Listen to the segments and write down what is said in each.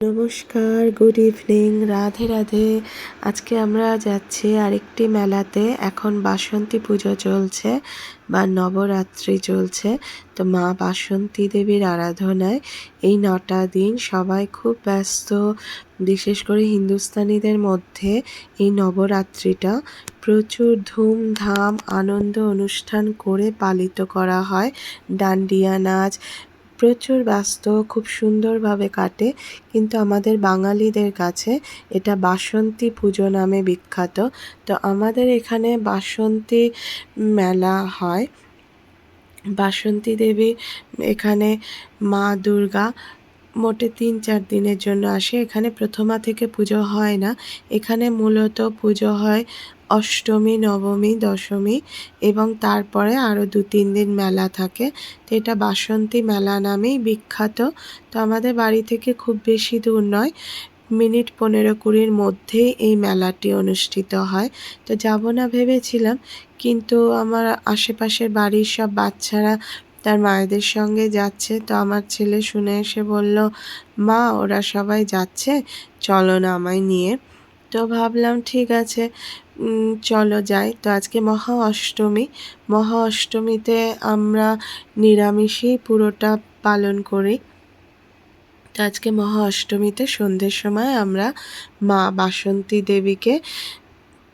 নমস্কার, good evening, Radhe Radhe. আজকে আমরা যাচ্ছি আরেকটি মেলাতে। এখন বাসন্তী পুজো চলছে বা নবরাত্রি চলছে। তো মা বাসন্তী দেবীর আরাধনায় এই 9টা দিন সবাই খুব ব্যস্ত। বিশেষ করে হিন্দুস্তানিদের মধ্যে এই নবরাত্রিটা প্রচুর ধুমধাম আনন্দ অনুষ্ঠান করে পালিত করা হয়। ডান্ডিয়া নাচ প্রচুর ব্যস্ত, খুব সুন্দরভাবে কাটে। কিন্তু আমাদের বাঙালিদের কাছে এটা বাসন্তী পুজো নামে বিখ্যাত। তো আমাদের এখানে বাসন্তী মেলা হয়। বাসন্তী দেবী এখানে মা দুর্গা মোটে 3-4 দিনের জন্য আসে। এখানে প্রথমা থেকে পুজো হয় না। এখানে মূলত পুজো হয় অষ্টমী, নবমী, দশমী এবং তারপরে আরও 2-3 দিন মেলা থাকে। তো এটা বাসন্তী মেলা নামেই বিখ্যাত। তো আমাদের বাড়ি থেকে খুব বেশি দূর নয়, মিনিট 15-20-র মধ্যেই এই মেলাটি অনুষ্ঠিত হয়। তো যাব না ভেবেছিলাম, কিন্তু আমার আশেপাশের বাড়ির সব বাচ্চারা তার মায়েদের সঙ্গে যাচ্ছে। তো আমার ছেলে শুনে এসে বলল, মা ওরা সবাই যাচ্ছে, চলো না আমায় নিয়ে। তো ভাবলাম ঠিক আছে, চলো যাই। তো আজকে মহা অষ্টমী। মহা অষ্টমীতে আমরা নিরামিষই পুরোটা পালন করি। তো আজকে মহা অষ্টমীতে সন্ধ্যের সময় আমরা মা বাসন্তী দেবীকে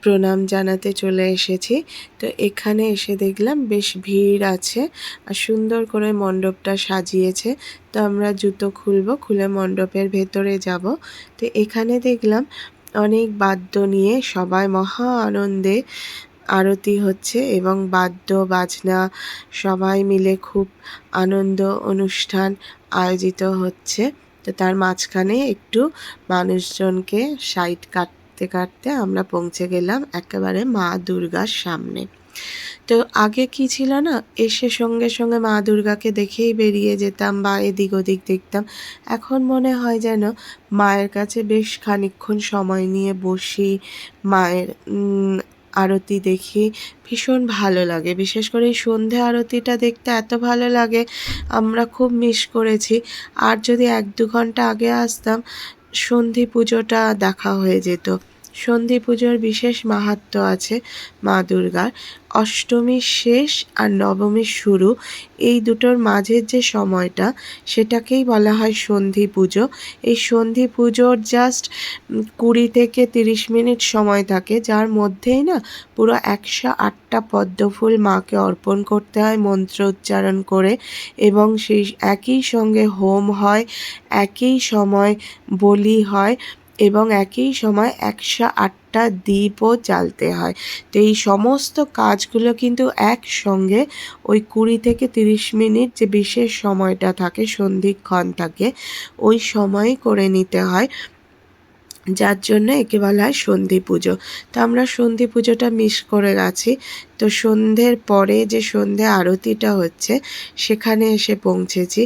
প্রণাম জানাতে চলে এসেছি। তো এখানে এসে দেখলাম বেশ ভিড় আছে আর সুন্দর করে মণ্ডপটা সাজিয়েছে। তো আমরা জুতো খুলবো, খুলে মণ্ডপের ভেতরে যাব। তো এখানে দেখলাম অনেক বাদ্য নিয়ে সবাই মহা আনন্দে আরতি হচ্ছে এবং বাদ্য বাজনা সবাই মিলে খুব আনন্দ অনুষ্ঠান আয়োজিত হচ্ছে। তো তার মাঝখানে একটু মানুষজনকে সাইড কাটতে কাটতে আমরা পৌঁছে গেলাম একেবারে মা দুর্গার সামনে। তো আগে কি ছিল না, এসে সঙ্গে সঙ্গে মা দুর্গাকে দেখেই বেরিয়ে যেতাম বা এদিক ওদিক দেখতাম। এখন মনে হয় যেন মায়ের কাছে বেশ খানিকক্ষণ সময় নিয়ে বসি, মায়ের আরতি দেখি, ভীষণ ভালো লাগে। বিশেষ করে এই সন্ধে আরতিটা দেখতে এত ভালো লাগে, আমরা খুব মিস করেছি। আর যদি 1-2 ঘন্টা আগে আসতাম, সন্ধি পুজোটা দেখা হয়ে যেত। সন্ধি পুজোর বিশেষ মাহাত্ম্য আছে মা দুর্গার। অষ্টমীর শেষ আর নবমীর শুরু, এই দুটোর মাঝের যে সময়টা, সেটাকেই বলা হয় সন্ধি পুজো। এই সন্ধি পুজোর জাস্ট 20 থেকে 30 মিনিট সময় থাকে, যার মধ্যেই না পুরো 108টা পদ্মফুল মাকে অর্পণ করতে হয় মন্ত্র উচ্চারণ করে, এবং সেই একই সঙ্গে হোম হয়, একই সময় বলি হয় এবং একই সময় 108টা দীপও জ্বালতে হয়। তো এই সমস্ত কাজগুলো কিন্তু একসঙ্গে ওই 20 থেকে 30 মিনিট যে বিশেষ সময়টা থাকে, সন্ধিক্ষণ থাকে, ওই সময়ই করে নিতে হয়, যার জন্য একে বলা হয় সন্ধি পুজো। তো আমরা সন্ধি পুজোটা মিস করে গেছি। তো সন্ধ্যের পরে যে সন্ধে আরতিটা হচ্ছে সেখানে এসে পৌঁছেছি।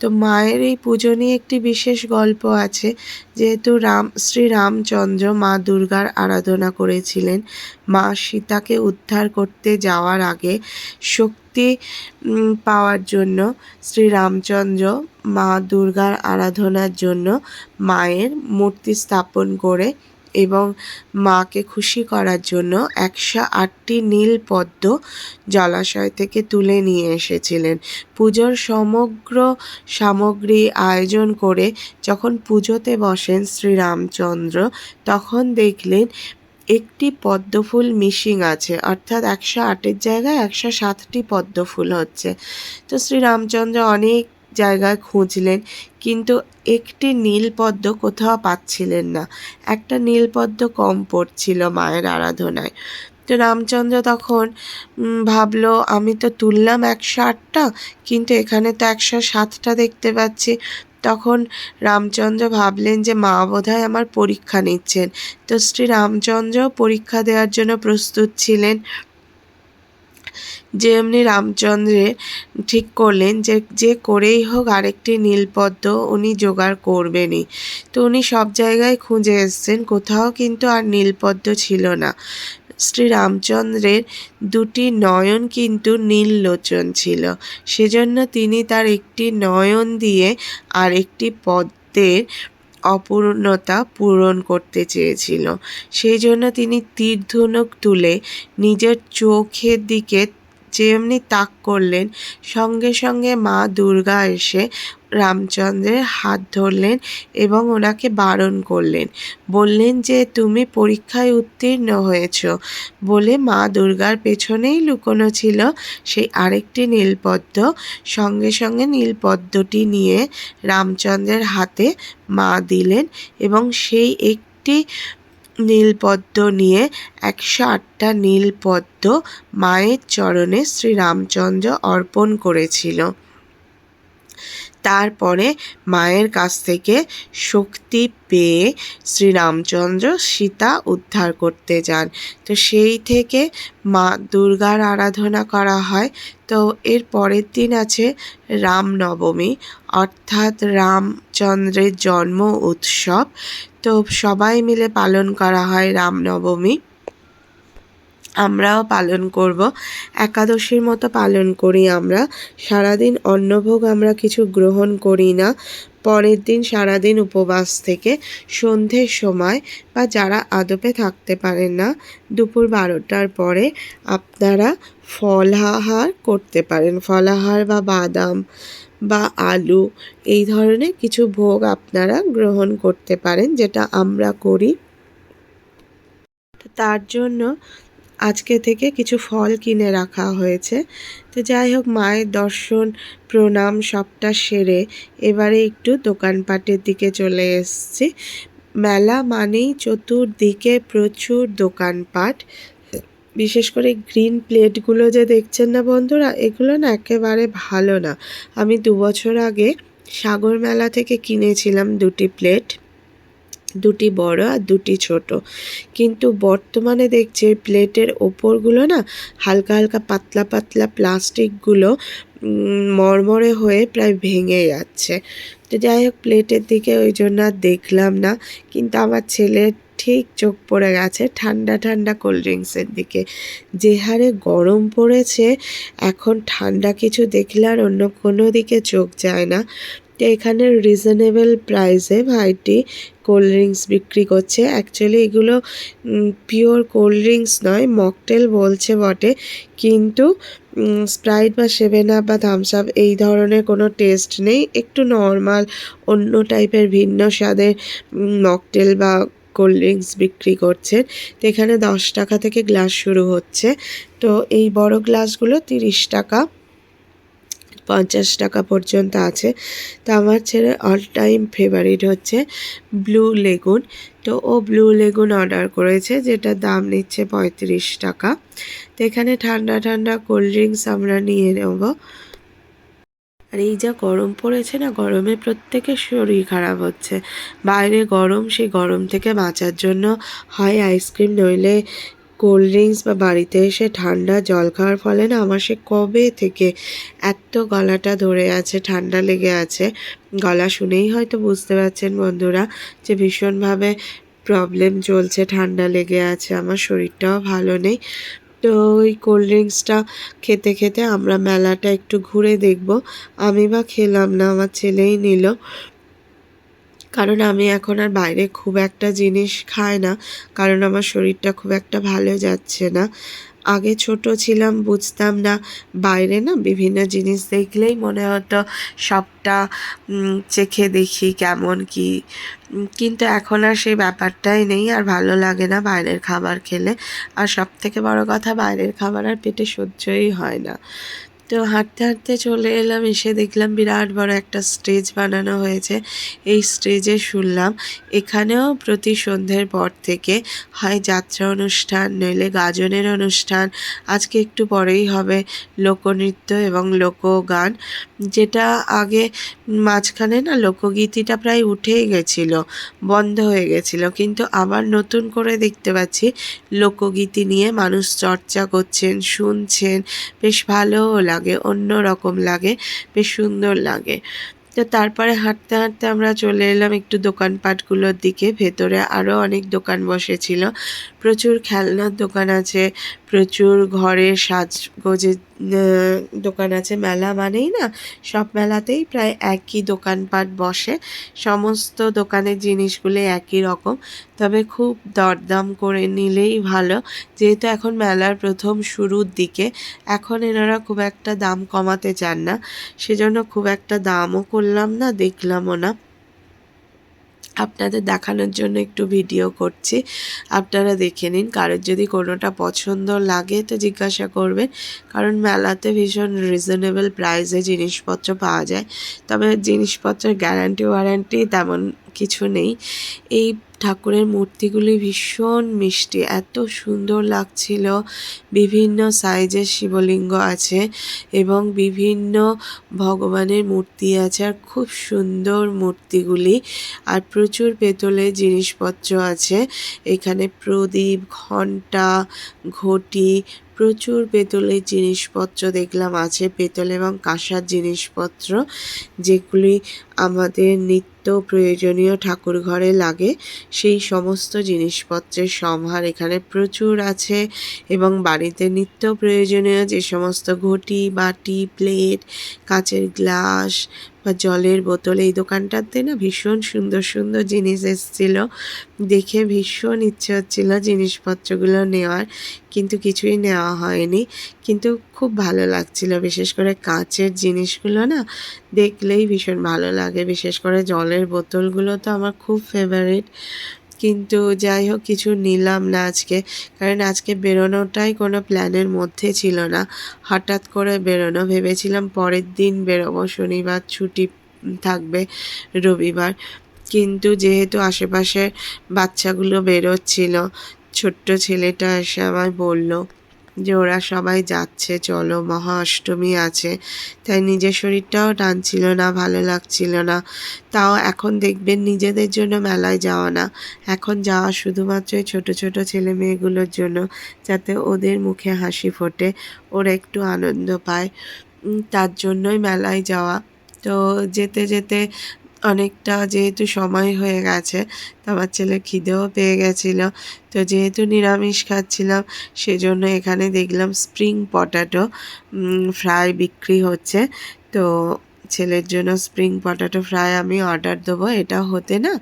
তো মায়ের এই পুজো নিয়ে একটি বিশেষ গল্প আছে। যেহেতু শ্রী রামচন্দ্র মা দুর্গার আরাধনা করেছিলেন, মা সীতাকে উদ্ধার করতে যাওয়ার আগে শক্তি পাওয়ার জন্য শ্রী রামচন্দ্র মা দুর্গার আরাধনার জন্য মায়ের মূর্তি স্থাপন করে এবং মাকে খুশি করার জন্য 108টি নীল পদ্ম জলাশয় থেকে তুলে নিয়ে এসেছিলেন। পুজোর সমগ্র সামগ্রী আয়োজন করে যখন পুজোতে বসেন শ্রীরামচন্দ্র, তখন দেখলেন একটি পদ্মফুল মিসিং আছে, অর্থাৎ 108-এর জায়গায় 107টি পদ্মফুল হচ্ছে। তো শ্রীরামচন্দ্র অনেক জায়গায় খুঁজলেন, কিন্তু একটি নীলপদ্ম কোথাও পাচ্ছিলেন না। একটা নীলপদ্ম কম পড়ছিল মায়ের আরাধনায়। তো রামচন্দ্র তখন ভাবলো, আমি তো তুললাম 108টা, কিন্তু এখানে তো 107টা দেখতে পাচ্ছি। তখন রামচন্দ্র ভাবলেন যে মা বোধহয় আমার পরীক্ষা নিচ্ছেন। তো শ্রী রামচন্দ্র পরীক্ষা দেওয়ার জন্য প্রস্তুত ছিলেন। যেমনি রামচন্দ্রের ঠিক করলেন যে যে করেই হোক আরেকটি নীলপদ্ম উনি জোগাড় করবেনই। তো উনি সব জায়গায় খুঁজে এসছেন, কোথাও কিন্তু আর নীলপদ্ম ছিল না। শ্রী রামচন্দ্রের 2টি নয়ন কিন্তু নীল লোচন ছিল, সেজন্য তিনি তার একটি নয়ন দিয়ে আর একটি পদ্মের অপূর্ণতা পূরণ করতে চেয়েছিল। সেই জন্য তিনি তীর ধনুক তুলে নিজের চোখের দিকে যেমনি তাক করলেন, সঙ্গে সঙ্গে মা দুর্গা এসে রামচন্দ্রের হাত ধরলেন এবং ওনাকে বারণ করলেন, বললেন যে তুমি পরীক্ষায় উত্তীর্ণ হয়েছ বলে মা দুর্গার পেছনেই লুকোনো ছিল সেই আরেকটি নীলপদ্ম। সঙ্গে সঙ্গে নীলপদ্মটি নিয়ে রামচন্দ্রের হাতে মা দিলেন এবং সেই একটি নীলপদ্ম নিয়ে 108টা নীলপদ্ম মায়ের চরণে শ্রীরামচন্দ্র অর্পণ করেছিল। তারপরে মায়ের কাছ থেকে শক্তি পেয়ে শ্রীরামচন্দ্র সীতা উদ্ধার করতে যান। তো সেই থেকে মা দুর্গার আরাধনা করা হয়। তো এর পরের দিন আছে রামনবমী, অর্থাৎ রামচন্দ্রের জন্ম উৎসব। তো সবাই মিলে পালন করা হয় রামনবমী। আমরাও পালন করব, একাদশীর মতো পালন করি আমরা। সারাদিন অন্নভোগ আমরা কিছু গ্রহণ করি না। পরের দিন সারাদিন উপবাস থেকে সন্ধ্যের সময় বা যারা আদপে থাকতে পারেন না, দুপুর 12টার পরে আপনারা ফলাহার করতে পারেন। ফলাহার বা বাদাম বা আলু এই ধরনের কিছু ভোগ আপনারা গ্রহণ করতে পারেন, যেটা আমরা করি। তার জন্য আজকে থেকে কিছু ফল কিনে রাখা হয়েছে। তো যাই হোক, মায়ের দর্শন প্রণাম সবটা সেরে এবারে একটু দোকানপাটের দিকে চলে এসেছি। মেলা মানেই চতুর্দিকে প্রচুর দোকানপাট। বিশেষ করে গ্রিন প্লেটগুলো যে দেখছেন না বন্ধুরা, এগুলো না একেবারে ভালো না। আমি 2 বছর আগে সাগর মেলা থেকে কিনেছিলাম 2টি প্লেট, 2টি বড় আর 2টি ছোট। কিন্তু বর্তমানে দেখছি ওই প্লেটের ওপরগুলো না হালকা হালকা পাতলা পাতলা প্লাস্টিকগুলো মরমরে হয়ে প্রায় ভেঙে যাচ্ছে। তো যাই হোক, প্লেটের দিকে ওই জন্য আর দেখলাম না। কিন্তু আমার ছেলের ঠিক চোখ পড়ে গেছে ঠান্ডা ঠান্ডা কোল্ড ড্রিঙ্কসের দিকে। যে হারে গরম পড়েছে, এখন ঠান্ডা কিছু দেখলে আর অন্য কোনো দিকে চোখ যায় না। তো এখানে রিজনেবল প্রাইসে ভাইটি কোল্ড ড্রিঙ্কস বিক্রি করছে। অ্যাকচুয়ালি এগুলো পিওর কোল্ড ড্রিঙ্কস নয়, মকটেল বলছে বটে, কিন্তু স্প্রাইট বা 7 আপ বা থামস আপ এই ধরনের কোনো টেস্ট নেই। একটু নর্মাল অন্য টাইপের ভিন্ন স্বাদের মকটেল বা কোল্ড ড্রিঙ্কস বিক্রি করছেন। তো এখানে 10 টাকা থেকে গ্লাস শুরু হচ্ছে। তো এই বড় গ্লাসগুলো 30 টাকা, 50 টাকা পর্যন্ত আছে। তো আমার ছেলে অল টাইম ফেভারিট হচ্ছে ব্লু লেগুন। তো ও ব্লু লেগুন অর্ডার করেছে, যেটার দাম নিচ্ছে 35 টাকা। তো এখানে ঠান্ডা ঠান্ডা কোল্ড ড্রিঙ্কস আমরা নিয়ে নেব। আর এই যা গরম পড়েছে না, গরমে প্রত্যেকের শরীর খারাপ হচ্ছে। বাইরে গরম, সেই গরম থেকে বাঁচার জন্য হয় আইসক্রিম নইলে কোল্ড ড্রিঙ্কস বা বাড়িতে এসে ঠান্ডা জল খাওয়ার ফলে না আমার সে কবে থেকে এত গলাটা ধরে আছে, ঠান্ডা লেগে আছে। গলা শুনেই হয়তো বুঝতে পারছেন বন্ধুরা যে ভীষণভাবে প্রবলেম চলছে, ঠান্ডা লেগে আছে, আমার শরীরটাও ভালো নেই। তো ওই কোল্ড ড্রিঙ্কসটা খেতে খেতে আমরা মেলাটা একটু ঘুরে দেখব। আমি বা খেলাম না, আমার ছেলেই নিল। কারণ আমি এখন আর বাইরে খুব একটা জিনিস খাই না, কারণ আমার শরীরটা খুব একটা ভালো যাচ্ছে না। আগে ছোট ছিলাম, বুঝতাম না, বাইরে না বিভিন্ন জিনিস দেখলেই মনে হতো সবটা চেখে দেখি কেমন কি। কিন্তু এখন আর সেই ব্যাপারটাই নেই, আর ভালো লাগে না বাইরের খাবার খেলে। আর সবথেকে বড় কথা, বাইরের খাবার আর পেটে সহ্যই হয় না। তো হাঁটতে হাঁটতে চলে এলাম, এসে দেখলাম বিরাট বড় একটা স্টেজ বানানো হয়েছে। এই স্টেজে শুনলাম এখানেও প্রতি সন্ধ্যের পর থেকে হয় যাত্রা অনুষ্ঠান নইলে গাজনের অনুষ্ঠান। আজকে একটু পরেই হবে লোকনৃত্য এবং লোকগান, যেটা আগে মাঝখানে না লোকগীতিটা প্রায় উঠেই গেছিল, বন্ধ হয়ে গেছিল, কিন্তু আবার নতুন করে দেখতে পাচ্ছি লোকগীতি নিয়ে মানুষ চর্চা করছেন, শুনছেন। বেশ ভালোও লাগে, অন্য রকম লাগে, বেশ সুন্দর লাগে। তো তারপরে হাঁটতে হাঁটতে আমরা চলে এলাম একটু দোকানপাটগুলোর দিকে। ভেতরে আরও অনেক দোকান বসেছিল, প্রচুর খেলনার দোকান আছে, প্রচুর ঘরের সাজগোজের দোকান আছে। মেলা মানেই না সব মেলাতেই প্রায় একই দোকানপাট বসে, সমস্ত দোকানের জিনিসগুলো একই রকম, তবে খুব দরদাম করে নিলেই ভালো। যেহেতু এখন মেলার প্রথম শুরুর দিকে, এখন এনারা খুব একটা দাম কমাতে চান না, সেজন্য খুব একটা দামও করলাম না, দেখলামও না। আপনাদের দেখানোর জন্য একটু ভিডিও করছি, আপনারা দেখে নিন। কারোর যদি কোনোটা পছন্দ লাগে তো জিজ্ঞাসা করবেন, কারণ মেলাতে ভীষণ রিজনেবল প্রাইসে জিনিসপত্র পাওয়া যায়। তবে জিনিসপত্রের গ্যারান্টি ওয়ারান্টি তেমন কিছু নেই। এই ঠাকুরের মূর্তিগুলি ভীষণ মিষ্টি, এত সুন্দর লাগছিল। বিভিন্ন সাইজের শিবলিঙ্গ আছে এবং বিভিন্ন ভগবানের মূর্তি আছে, আর খুব সুন্দর মূর্তিগুলি। আর প্রচুর পেতলের জিনিসপত্র আছে এখানে, প্রদীপ, ঘণ্টা, ঘটি, প্রচুর পেতলের জিনিসপত্র দেখলাম আছে, পেতল এবং কাঁসার জিনিসপত্র, যেগুলি আমাদের নিত্য প্রয়োজনীয় ঠাকুর ঘরে লাগে, সেই সমস্ত জিনিসপত্রের সম্ভার এখানে প্রচুর আছে। এবং বাড়িতে নিত্য প্রয়োজনীয় যে সমস্ত ঘটি, বাটি, প্লেট, কাঁচের গ্লাস বা জলের বোতল, এই দোকানটাতে না ভীষণ সুন্দর সুন্দর জিনিস এসেছিল, দেখে ভীষণ ইচ্ছে হচ্ছিল জিনিসপত্রগুলো নেওয়ার, কিন্তু কিছুই নেওয়া হয়নি। কিন্তু খুব ভালো লাগছিল, বিশেষ করে কাঁচের জিনিসগুলো না দেখলেই ভীষণ ভালো লাগে, বিশেষ করে জলের বোতলগুলো তো আমার খুব ফেভারিট। কিন্তু যাই হোক, কিছু নিলাম না আজকে, কারণ আজকে বেরোনোটাই কোনো প্ল্যানের মধ্যে ছিল না, হঠাৎ করে বেরোনো। ভেবেছিলাম পরের দিন বেরোবো, শনিবার ছুটি থাকবে, রবিবার। কিন্তু যেহেতু আশেপাশে বাচ্চাগুলো বেরোচ্ছিল, ছোট্ট ছেলেটা এসে আমায় বলল যে ওরা সবাই যাচ্ছে, চলো, মহা অষ্টমী আছে, তাই নিজের শরীরটাও টানছিল না, ভালো লাগছিল না। তাও এখন দেখবেন নিজেদের জন্য মেলায় যাওয়া না, এখন যাওয়া শুধুমাত্র ছোট ছোট ছেলে মেয়েগুলোর জন্য, যাতে ওদের মুখে হাসি ফোটে, ওরা একটু আনন্দ পায়, তার জন্যই মেলায় যাওয়া। তো যেতে যেতে অনেকটা যেহেতু সময় হয়ে গেছে, তো আমার ছেলে খিদেও পেয়ে গেছিলো, তো যেহেতু নিরামিষ খাচ্ছিলাম সেজন্য এখানে দেখলাম স্প্রিং পটাটো ফ্রাই বিক্রি হচ্ছে। তো ছেলের জন্য স্প্রিং পটাটো ফ্রাই আমি অর্ডার দেবো। এটা হতে না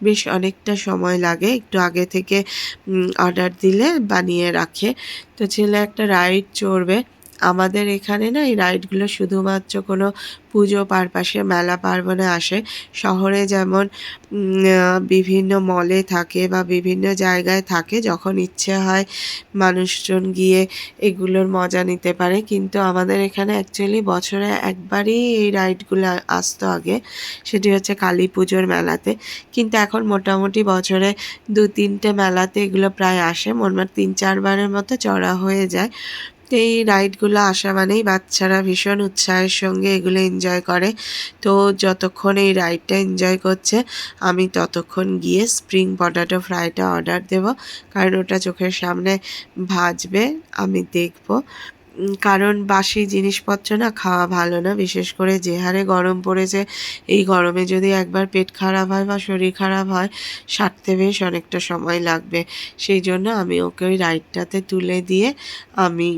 বেশ অনেকটা সময় লাগে, একটু আগে থেকে অর্ডার দিলে বানিয়ে রাখে। তো ছেলে একটা রাইড চড়বে। আমাদের এখানে না এই রাইডগুলো শুধুমাত্র কোনো পুজো পারপাসে, মেলা পার্বণে আসে। শহরে যেমন বিভিন্ন মলে থাকে বা বিভিন্ন জায়গায় থাকে, যখন ইচ্ছে হয় মানুষজন গিয়ে এগুলোর মজা নিতে পারে। কিন্তু আমাদের এখানে অ্যাকচুয়ালি বছরে একবারই এই রাইডগুলো আসতো আগে, সেটি হচ্ছে কালী পুজোর মেলাতে। কিন্তু এখন মোটামুটি বছরে 2-3টে মেলাতে এগুলো প্রায় আসে, মোটমাট 3-4 বারের মতো চড়া হয়ে যায়। তো এই রাইডগুলো আসা মানেই বাচ্চারা ভীষণ উৎসাহের সঙ্গে এগুলো এনজয় করে। তো যতক্ষণ এই রাইডটা এনজয় করছে, আমি ততক্ষণ গিয়ে স্প্রিং পটাটো ফ্রাইটা অর্ডার দেব, কারণ ওটা চোখের সামনে ভাজবে, আমি দেখব। কারণ বাসি জিনিসপত্র না খাওয়া ভালো না, বিশেষ করে যে হারে গরম পড়েছে, এই গরমে যদি একবার পেট খারাপ হয় বা শরীর খারাপ হয়, সারতে বেশ অনেকটা সময় লাগবে। সেই জন্য আমি ওকে ওই রাইডটাতে তুলে দিয়ে আমি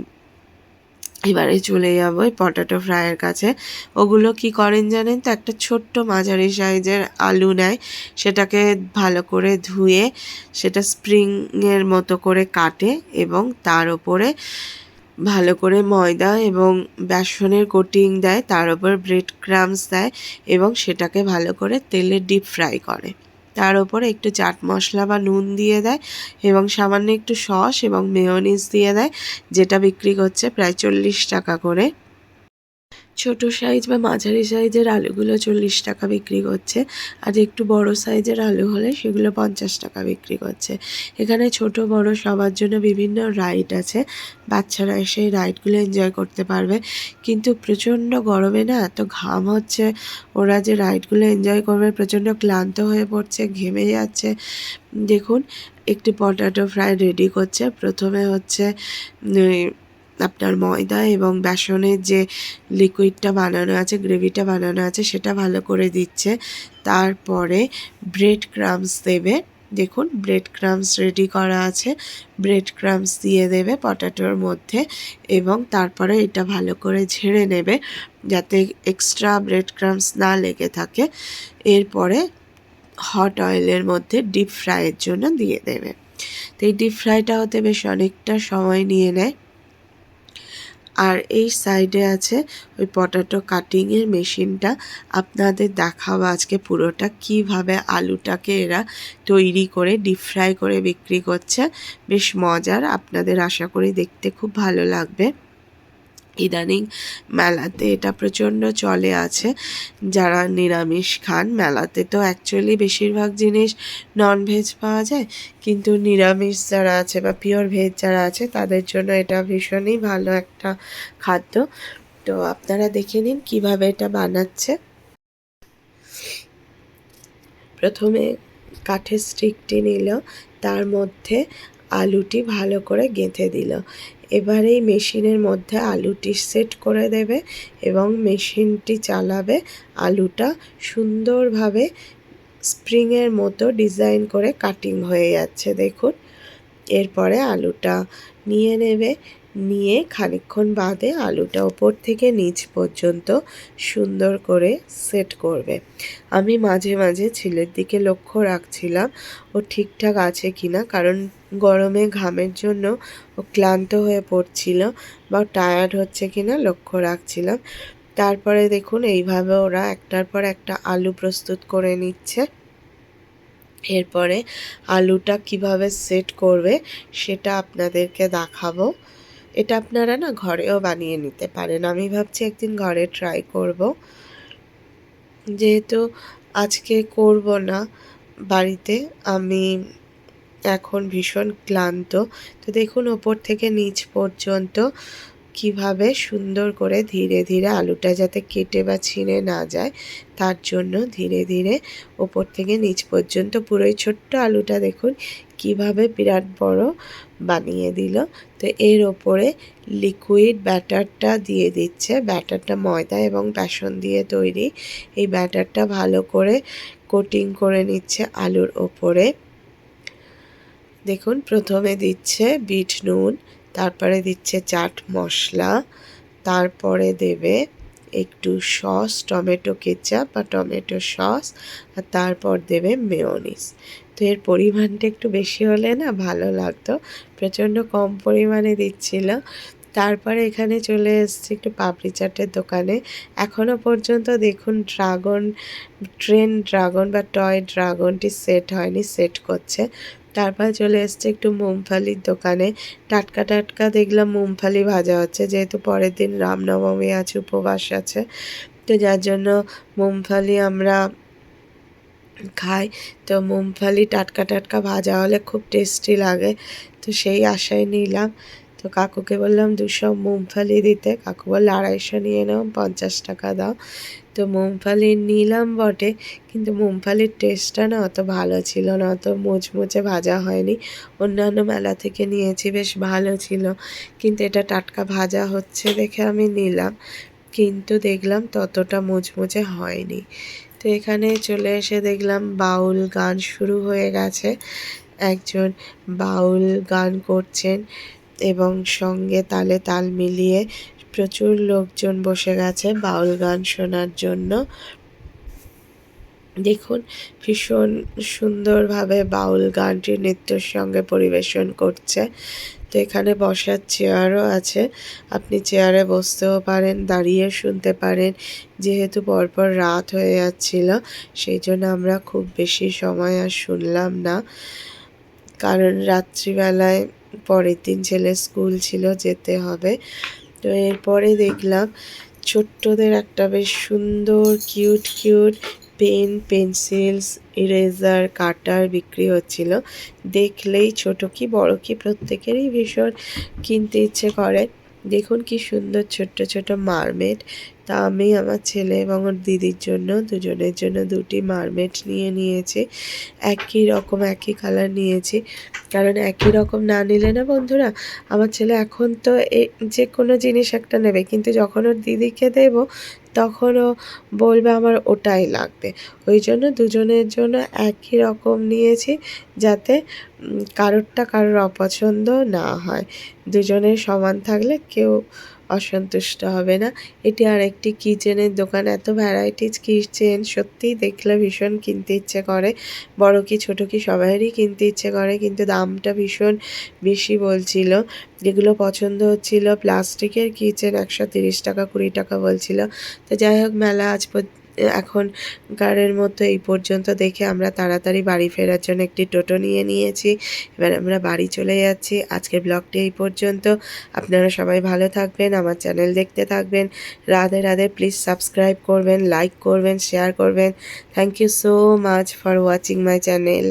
এবারে চলে যাব ওই পটাটো ফ্রাইয়ের কাছে। ওগুলো কি করেন জানেন তো, একটা ছোট্ট মাঝারি সাইজের আলু নেয়, সেটাকে ভালো করে ধুয়ে সেটা স্প্রিংয়ের মতো করে কাটে এবং তার ওপরে ভালো করে ময়দা এবং বেসনের কোটিং দেয়, তার ওপর ব্রেড ক্রাম্বস দেয় এবং সেটাকে ভালো করে তেলে ডিপ ফ্রাই করে। তার ওপরে একটু চাট মশলা বা নুন দিয়ে দেয় এবং সামান্য একটু সস এবং মেয়োনিজ দিয়ে দেয়, যেটা বিক্রি করছে প্রায় 40 টাকা করে। ছোট সাইজ বা মাঝারি সাইজের আলুগুলো 40 টাকা বিক্রি করছে, আর একটু বড় সাইজের আলু হলে সেগুলো 50 টাকা বিক্রি করছে। এখানে ছোট বড় সবার জন্য বিভিন্ন রাইড আছে, বাচ্চারা এসে রাইডগুলো এনজয় করতে পারবে। কিন্তু প্রচণ্ড গরমে না এত ঘাম হচ্ছে, ওরা যে রাইডগুলো এনজয় করবে প্রচণ্ড ক্লান্ত হয়ে পড়ছে, ঘেমে যাচ্ছে। দেখুন, একটি পটাটো ফ্রাই রেডি করছে। প্রথমে হচ্ছে আপনার ময়দা এবং বেসনের যে লিকুইডটা বানানো আছে, গ্রেভিটা বানানো আছে, সেটা ভালো করে দিচ্ছে। তারপরে ব্রেড ক্রাম্বস দেবে দেখুন ব্রেড ক্রামস রেডি করা আছে, ব্রেড ক্রামস দিয়ে দেবে পটাটোর মধ্যে এবং তারপরে এটা ভালো করে ঝেড়ে নেবে যাতে এক্সট্রা ব্রেড ক্রামস না লেগে থাকে। এরপরে হট অয়েলের মধ্যে ডিপ ফ্রাইয়ের জন্য দিয়ে দেবে। তো এই ডিপ ফ্রাইটা হতে বেশ অনেকটা সময় নিয়ে নেয়। আর এই সাইডে আছে ওই পটাটো কাটিংয়ের মেশিনটা। আপনাদের দেখাবো আজকে পুরোটা কিভাবে আলুটাকে এরা তৈরি করে ডিপ ফ্রাই করে বিক্রি করছে। বেশ মজার, আপনাদের আশা করি দেখতে খুব ভালো লাগবে। ইদানিং মেলাতে এটা প্রচণ্ড চলে আছে। যারা নিরামিষ খান, মেলাতে তো অ্যাকচুয়ালি বেশিরভাগ জিনিস ননভেজ পাওয়া যায়, কিন্তু নিরামিষ যারা আছে বা পিওর ভেজ যারা আছে তাদের জন্য এটা ভীষণই ভালো একটা খাদ্য। তো আপনারা দেখে নিন কিভাবে এটা বানাচ্ছে। প্রথমে কাঠের স্টিকটি নিল, তার মধ্যে আলুটি ভালো করে গেঁথে দিল। এবার এই মেশিনের মধ্যে আলুটি সেট করে দেবে এবং মেশিনটি চালাবে। আলুটা সুন্দরভাবে স্প্রিংয়ের মতো ডিজাইন করে কাটিং হয়ে যাচ্ছে দেখুন। এরপরে আলুটা নিয়ে নেবে, নিয়ে খানিকক্ষণ বাদে আলুটা ওপর থেকে নিচ পর্যন্ত সুন্দর করে সেট করবে। আমি মাঝে মাঝে ছেলের দিকে লক্ষ্য রাখছিলাম ও ঠিকঠাক আছে কিনা, কারণ গরমে ঘামের জন্য ও ক্লান্ত হয়ে পড়ছিল বা টায়ার্ড হচ্ছে কিনা লক্ষ্য রাখছিলাম। তারপরে দেখুন এইভাবে ওরা একটার পর একটা আলু প্রস্তুত করে নিচ্ছে। এরপরে আলুটা কিভাবে সেট করবে সেটা আপনাদেরকে দেখাবো। এটা আপনারা না ঘরেও বানিয়ে নিতে পারেন। আমি ভাবছি একদিন ঘরে ট্রাই করব। যেহেতু আজকে করব না বাড়িতে, আমি এখন ভীষণ ক্লান্ত। তো দেখুন ওপর থেকে নিচ পর্যন্ত কিভাবে সুন্দর করে ধীরে ধীরে আলুটা যাতে কেটে বা ছিঁড়ে না যায় তার জন্য ধীরে ধীরে ওপর থেকে নিচ পর্যন্ত পুরোই ছোট্ট আলুটা দেখুন কিভাবে বিরাট বড় বানিয়ে দিল। তো এর ওপরে লিকুইড ব্যাটারটা দিয়ে দিচ্ছে। ব্যাটারটা ময়দা এবং বেসন দিয়ে তৈরি। এই ব্যাটারটা ভালো করে কোটিং করে নিচ্ছে আলুর ওপরে। দেখুন প্রথমে দিচ্ছে বিট নুন, তারপরে দিচ্ছে চাট মশলা, তারপরে দেবে একটু সস, টমেটো কেচাপ বা টমেটো সস, আর তারপর দেবে মেয়োনিজ। তো এর পরিমাণটা একটু বেশি হলে না ভালো লাগতো, প্রচণ্ড কম পরিমাণে দিচ্ছিল। তারপরে এখানে চলে এসেছি একটু পাপড়ি চাটের দোকানে। এখনও পর্যন্ত দেখুন ড্রাগন বা টয় ড্রাগনটি সেট হয়নি, সেট করছে। তারপর চলে এসছে একটু মুমফালির দোকানে। টাটকা টাটকা দেখলাম মুমফালি ভাজা হচ্ছে, যেহেতু পরের দিন রামনবমী আছে, উপবাস আছে, তো যার জন্য মুমফালি আমরা খাই। তো মুমফালি টাটকা টাটকা ভাজা হলে খুব টেস্টি লাগে, তো সেই আশায় নিলাম। তো কাকুকে বললাম 200 মুমফালি দিতে, কাকু বললো 250 নিয়ে নাও, 50 টাকা দাও। তো মুমফালি নিলাম বটে, কিন্তু মুমফালির টেস্টটা না অত ভালো ছিল না, অত মুচমুচে ভাজা হয়নি। অন্যান্য মেলা থেকে নিয়েছি বেশ ভালো ছিল, কিন্তু এটা টাটকা ভাজা হচ্ছে দেখে আমি নিলাম, কিন্তু দেখলাম ততটা মুচমুচে হয়নি। তো এখানে চলে এসে দেখলাম বাউল গান শুরু হয়ে গেছে। একজন বাউল গান করছেন এবং সঙ্গে তালে তাল মিলিয়ে প্রচুর লোকজন বসে গেছে বাউল গান শোনার জন্য। দেখুন ভীষণ সুন্দরভাবে বাউল গানটি নৃত্যের সঙ্গে পরিবেশন করছে। তো এখানে বসার চেয়ারও আছে, আপনি চেয়ারে বসতেও পারেন, দাঁড়িয়ে শুনতে পারেন। যেহেতু পরপর রাত হয়ে যাচ্ছিল, সেই জন্য আমরা খুব বেশি সময় আর শুনলাম না, কারণ রাত্রিবেলায় পরের দিন ছেলের স্কুল ছিল, যেতে হবে। তো এরপরে দেখলাম ছোট্টদের একটা বেশ সুন্দর cute cute pen, pencils, eraser, cutter বিক্রি হচ্ছিল। দেখলেই ছোট কি বড় কি প্রত্যেকেরই ভীষণ কিনতে ইচ্ছে করে। দেখুন কি সুন্দর ছোট্ট ছোট মারমেড, তা আমি আমার ছেলে এবং ওর দিদির জন্য দুজনের জন্য দুটি মারমেড নিয়ে নিয়েছি। একই রকম একই কালার নিয়েছি, কারণ একই রকম না নিলে না বন্ধুরা, আমার ছেলে এখন তো যে কোনো জিনিস একটা নেবে, কিন্তু যখন ওর দিদিকে দেব তখন ও বলবে আমার ওটাই লাগবে। ওই জন্য দুজনের জন্য একই রকম নিয়েছি, যাতে কারোরটা কারোর অপছন্দ না হয়। দুজনের সমান থাকলে কেউ অসন্তুষ্ট হবে না। এটি আরেকটি কিচেনের দোকান। এত ভ্যারাইটিস কিচেন সত্যিই দেখলে ভীষণ কিনতে ইচ্ছে করে। বড় কি ছোট কি সবাইয়েরই কিনতে ইচ্ছে করে, কিন্তু দামটা ভীষণ বেশি বলছিল। যেগুলো পছন্দ হচ্ছিল প্লাস্টিকের কিচেন 130 টাকা 20 টাকা বলছিল। তো যাই হোক, মেলা এখনকারের মতো এই পর্যন্ত দেখে আমরা তাড়াতাড়ি বাড়ি ফেরার জন্য একটি টোটো নিয়ে নিয়েছি। এবার আমরা বাড়ি চলে যাচ্ছি। আজকের ব্লগটি এই পর্যন্ত। আপনারা সবাই ভালো থাকবেন, আমার চ্যানেল দেখতে থাকবেন। রাধে রাধে। প্লিজ সাবস্ক্রাইব করবেন, লাইক করবেন, শেয়ার করবেন। Thank you so much for watching my channel.